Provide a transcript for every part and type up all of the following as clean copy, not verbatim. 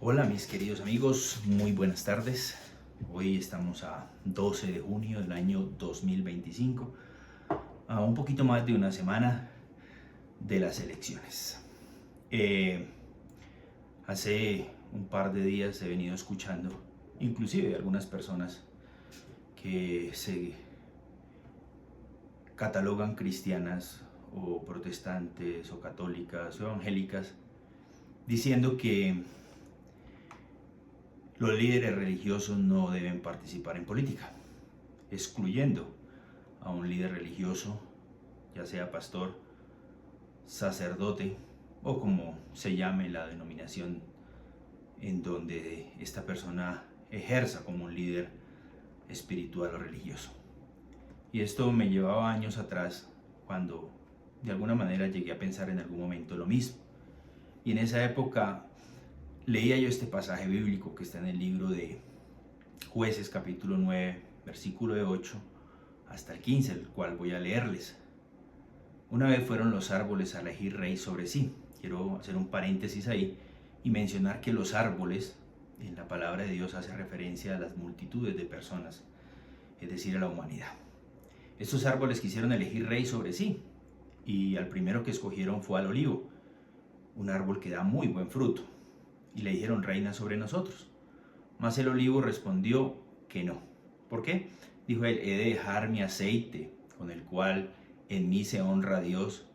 Hola mis queridos amigos, muy buenas tardes. Hoy estamos a 12 de junio del año 2025, a un poquito más de una semana de las elecciones. Hace un par de días he venido escuchando, inclusive de algunas personas que se catalogan cristianas o protestantes o católicas o evangélicas, diciendo que los líderes religiosos no deben participar en política, excluyendo a un líder religioso, ya sea pastor, sacerdote o como se llame la denominación en donde esta persona ejerza como un líder espiritual o religioso. Y esto me llevaba años atrás cuando de alguna manera llegué a pensar en algún momento lo mismo. Y en esa época leía yo este pasaje bíblico que está en el libro de Jueces capítulo 9, versículo de 8 hasta el 15, el cual voy a leerles. Una vez fueron los árboles a elegir rey sobre sí. Quiero hacer un paréntesis ahí y mencionar que los árboles en la palabra de Dios hace referencia a las multitudes de personas, es decir, a la humanidad. Estos árboles quisieron elegir rey sobre sí y al primero que escogieron fue al olivo, un árbol que da muy buen fruto, y le dijeron reina sobre nosotros. Mas el olivo respondió que no. ¿Por qué? Dijo él, he de dejar mi aceite, con el cual en mí se honra a Dios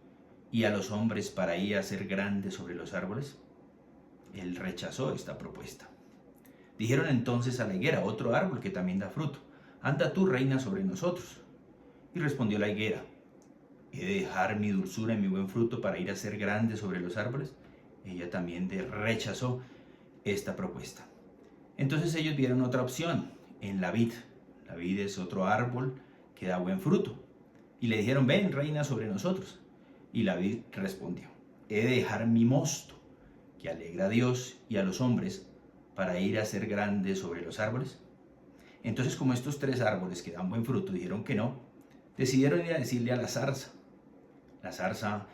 y a los hombres para ir a ser grande sobre los árboles. Él rechazó esta propuesta. Dijeron entonces a la higuera, otro árbol que también da fruto, anda tú reina sobre nosotros. Y respondió la higuera, he de dejar mi dulzura y mi buen fruto para ir a ser grande sobre los árboles. Ella también rechazó esta propuesta. Entonces ellos vieron otra opción en la vid. La vid es otro árbol que da buen fruto. Y le dijeron, ven, reina sobre nosotros. Y la vid respondió, he de dejar mi mosto, que alegra a Dios y a los hombres, para ir a ser grande sobre los árboles. Entonces, como estos tres árboles que dan buen fruto dijeron que no, decidieron ir a decirle a la zarza. La zarza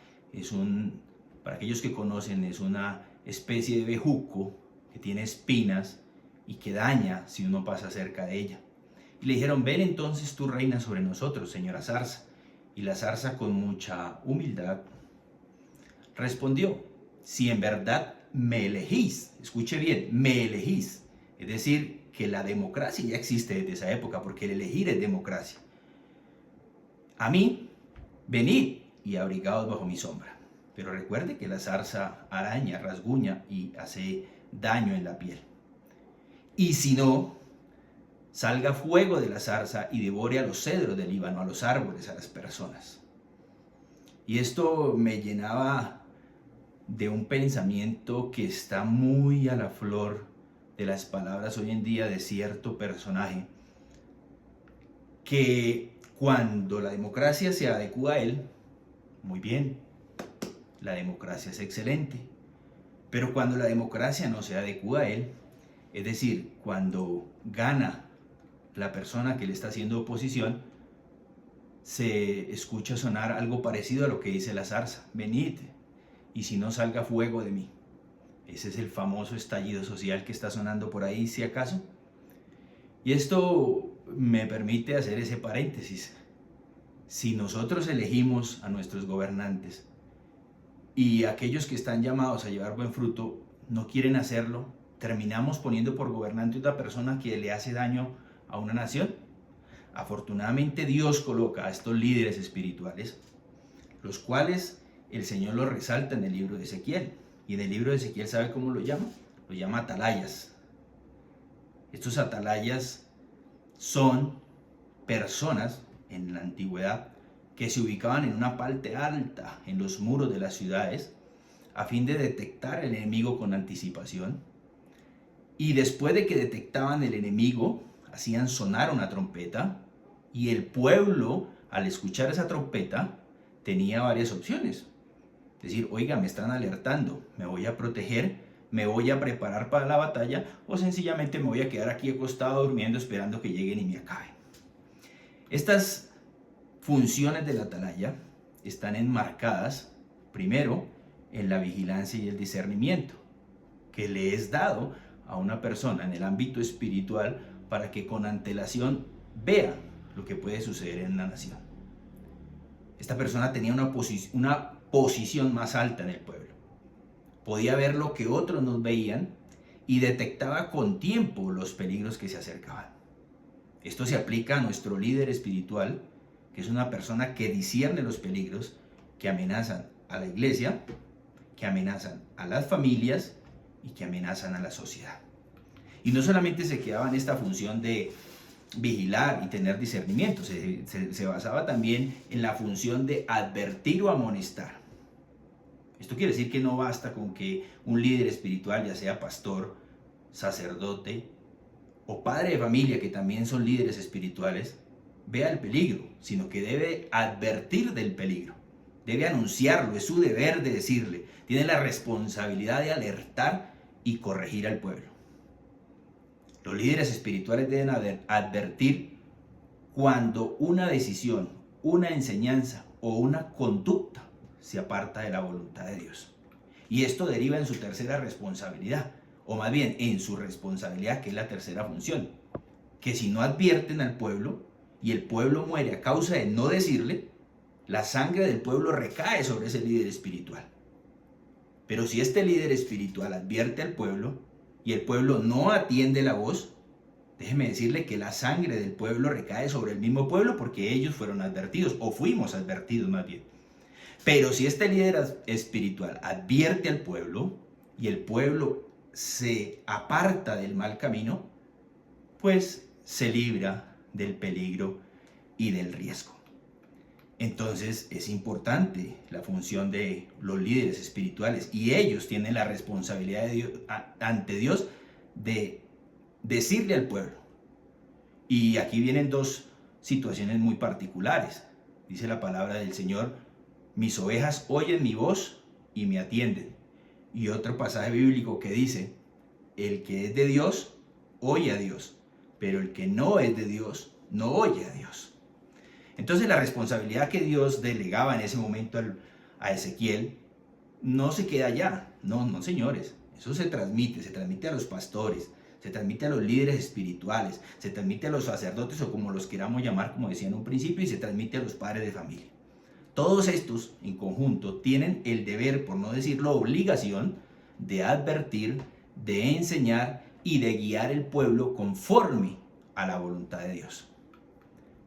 para aquellos que conocen, es una especie de bejuco que tiene espinas y que daña si uno pasa cerca de ella. Y le dijeron, ven entonces tú reina sobre nosotros, señora zarza. Y la zarza con mucha humildad respondió, si en verdad me elegís, escuche bien, me elegís, es decir, que la democracia ya existe desde esa época, porque el elegir es democracia. A mí, venid y abrigaos bajo mi sombra. Pero recuerde que la zarza araña, rasguña y hace daño en la piel. Y si no, salga fuego de la zarza y devore a los cedros del Líbano, a los árboles, a las personas. Y esto me llenaba de un pensamiento que está muy a la flor de las palabras hoy en día de cierto personaje, que cuando la democracia se adecua a él, muy bien, la democracia es excelente. Pero cuando la democracia no se adecua a él, es decir, cuando gana la persona que le está haciendo oposición, se escucha sonar algo parecido a lo que dice la zarza, venid, y si no salga fuego de mí. Ese es el famoso estallido social que está sonando por ahí, si acaso. Y esto me permite hacer ese paréntesis. Si nosotros elegimos a nuestros gobernantes y aquellos que están llamados a llevar buen fruto no quieren hacerlo, terminamos poniendo por gobernante a una persona que le hace daño a una nación. Afortunadamente Dios coloca a estos líderes espirituales, los cuales el Señor los resalta en el libro de Ezequiel. Y en el libro de Ezequiel, ¿sabe cómo lo llama? Lo llama atalayas. Estos atalayas son personas en la antigüedad que se ubicaban en una parte alta en los muros de las ciudades a fin de detectar al enemigo con anticipación. Y después de que detectaban el enemigo, hacían sonar una trompeta y el pueblo, al escuchar esa trompeta, tenía varias opciones. Es decir, oiga, me están alertando, me voy a proteger, me voy a preparar para la batalla o sencillamente me voy a quedar aquí acostado durmiendo esperando que lleguen y me acaben. Estas funciones de la atalaya están enmarcadas primero en la vigilancia y el discernimiento. que le es dado a una persona en el ámbito espiritual para que con antelación vea lo que puede suceder en la nación. Esta persona tenía una posición más alta en el pueblo. Podía ver lo que otros no veían y detectaba con tiempo los peligros que se acercaban. Esto se aplica a nuestro líder espiritual, que es una persona que discierne los peligros que amenazan a la iglesia, que amenazan a las familias y que amenazan a la sociedad. Y no solamente se quedaba en esta función de vigilar y tener discernimiento, se basaba también en la función de advertir o amonestar. Esto quiere decir que no basta con que un líder espiritual, ya sea pastor, sacerdote o padre de familia, que también son líderes espirituales, vea el peligro, sino que debe advertir del peligro, debe anunciarlo, es su deber de decirle, tiene la responsabilidad de alertar y corregir al pueblo. Los líderes espirituales deben advertir cuando una decisión, una enseñanza o una conducta se aparta de la voluntad de Dios. Y esto deriva en su tercera responsabilidad, o más bien en su responsabilidad, que es la tercera función, que si no advierten al pueblo y el pueblo muere a causa de no decirle, la sangre del pueblo recae sobre ese líder espiritual. Pero si este líder espiritual advierte al pueblo y el pueblo no atiende la voz, déjeme decirle que la sangre del pueblo recae sobre el mismo pueblo porque ellos fueron advertidos, o fuimos advertidos más bien. Pero si este líder espiritual advierte al pueblo y el pueblo se aparta del mal camino, pues se libra del peligro y del riesgo. Entonces es importante la función de los líderes espirituales y ellos tienen la responsabilidad de Dios, ante Dios, de decirle al pueblo. Y aquí vienen dos situaciones muy particulares. Dice la palabra del Señor: mis ovejas oyen mi voz y me atienden. Y otro pasaje bíblico que dice: el que es de Dios oye a Dios, pero el que no es de Dios no oye a Dios. Entonces la responsabilidad que Dios delegaba en ese momento a Ezequiel no se queda allá. No, señores. Eso se transmite a los pastores, se transmite a los líderes espirituales, se transmite a los sacerdotes, o como los queramos llamar, como decía en un principio, y se transmite a los padres de familia. Todos estos en conjunto tienen el deber, por no decir la obligación, de advertir, de enseñar y de guiar el pueblo conforme a la voluntad de Dios.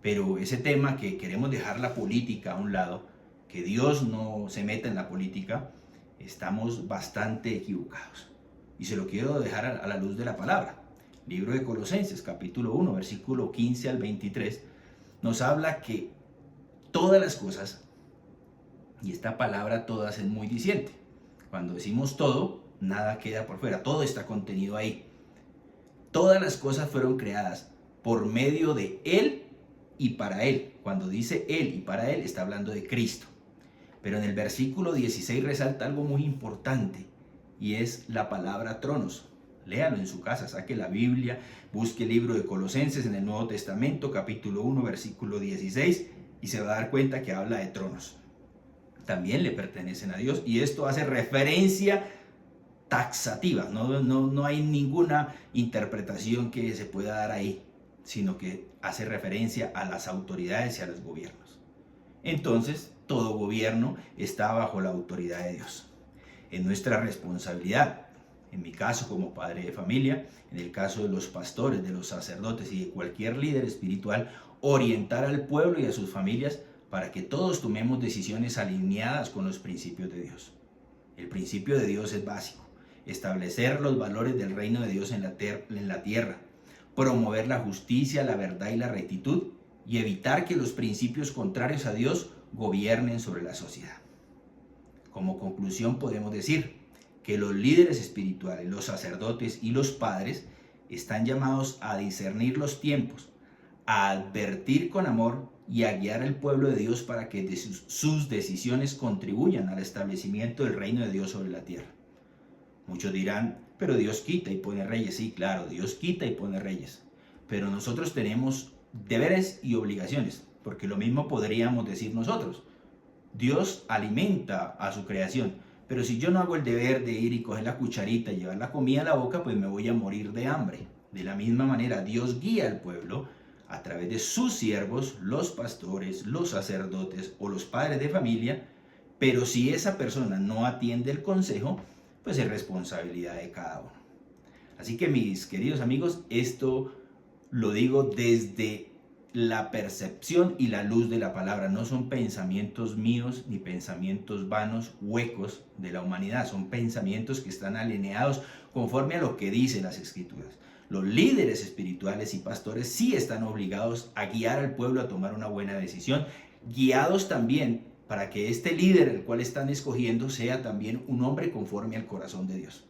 Pero ese tema que queremos dejar la política a un lado, que Dios no se meta en la política, estamos bastante equivocados. Y se lo quiero dejar a la luz de la palabra. Libro de Colosenses, capítulo 1, versículo 15 al 23, nos habla que todas las cosas, y esta palabra todas es muy diciente. Cuando decimos todo, nada queda por fuera, todo está contenido ahí. Todas las cosas fueron creadas por medio de Él y para Él. Cuando dice Él y para Él, está hablando de Cristo. Pero en el versículo 16 resalta algo muy importante, y es la palabra tronos. Léalo en su casa, saque la Biblia, busque el libro de Colosenses en el Nuevo Testamento, capítulo 1, versículo 16, y se va a dar cuenta que habla de tronos. También le pertenecen a Dios, y esto hace referencia taxativa. No hay ninguna interpretación que se pueda dar ahí, sino que hace referencia a las autoridades y a los gobiernos. Entonces, todo gobierno está bajo la autoridad de Dios. Es nuestra responsabilidad, en mi caso como padre de familia, en el caso de los pastores, de los sacerdotes y de cualquier líder espiritual, orientar al pueblo y a sus familias para que todos tomemos decisiones alineadas con los principios de Dios. El principio de Dios es básico: establecer los valores del reino de Dios en la tierra, promover la justicia, la verdad y la rectitud, y evitar que los principios contrarios a Dios gobiernen sobre la sociedad. Como conclusión podemos decir que los líderes espirituales, los sacerdotes y los padres están llamados a discernir los tiempos, a advertir con amor y a guiar al pueblo de Dios para que sus decisiones contribuyan al establecimiento del reino de Dios sobre la tierra. Muchos dirán: pero Dios quita y pone reyes. Sí, claro, Dios quita y pone reyes. Pero nosotros tenemos deberes y obligaciones, porque lo mismo podríamos decir nosotros. Dios alimenta a su creación, Pero si yo no hago el deber de ir y coger la cucharita y llevar la comida a la boca, pues me voy a morir de hambre. De la misma manera, Dios guía al pueblo a través de sus siervos, los pastores, los sacerdotes o los padres de familia, pero si esa persona no atiende el consejo, pues es responsabilidad de cada uno. Así que mis queridos amigos, esto lo digo desde la percepción y la luz de la palabra. No son pensamientos míos ni pensamientos vanos, huecos de la humanidad. Son pensamientos que están alineados conforme a lo que dicen las Escrituras. Los líderes espirituales y pastores sí están obligados a guiar al pueblo a tomar una buena decisión, guiados también para que este líder, el cual están escogiendo, sea también un hombre conforme al corazón de Dios.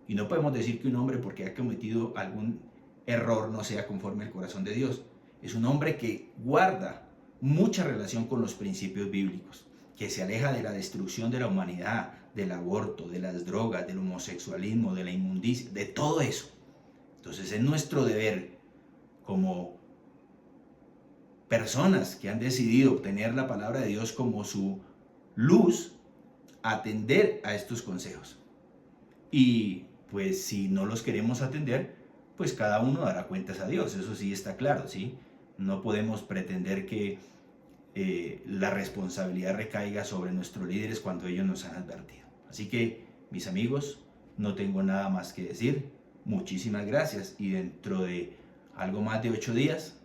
Y no podemos decir que un hombre, porque ha cometido algún error, no sea conforme al corazón de Dios. Es un hombre que guarda mucha relación con los principios bíblicos, que se aleja de la destrucción de la humanidad, del aborto, de las drogas, del homosexualismo, de la inmundicia, de todo eso. Entonces es nuestro deber como personas que han decidido obtener la palabra de Dios como su luz, atender a estos consejos. Y pues si no los queremos atender, pues cada uno dará cuentas a Dios, eso sí está claro, ¿sí? No podemos pretender que la responsabilidad recaiga sobre nuestros líderes cuando ellos nos han advertido. Así que, mis amigos, no tengo nada más que decir. Muchísimas gracias y dentro de algo más de 8 días,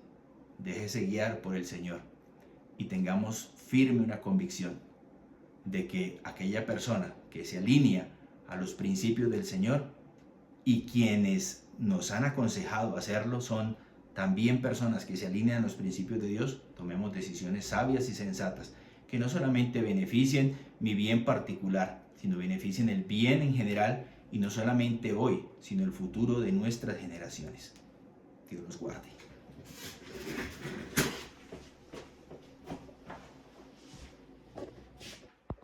déjese guiar por el Señor y tengamos firme una convicción de que aquella persona que se alinea a los principios del Señor y quienes nos han aconsejado hacerlo son también personas que se alinean a los principios de Dios, tomemos decisiones sabias y sensatas que no solamente beneficien mi bien particular, sino beneficien el bien en general y no solamente hoy, sino el futuro de nuestras generaciones. Que Dios los guarde.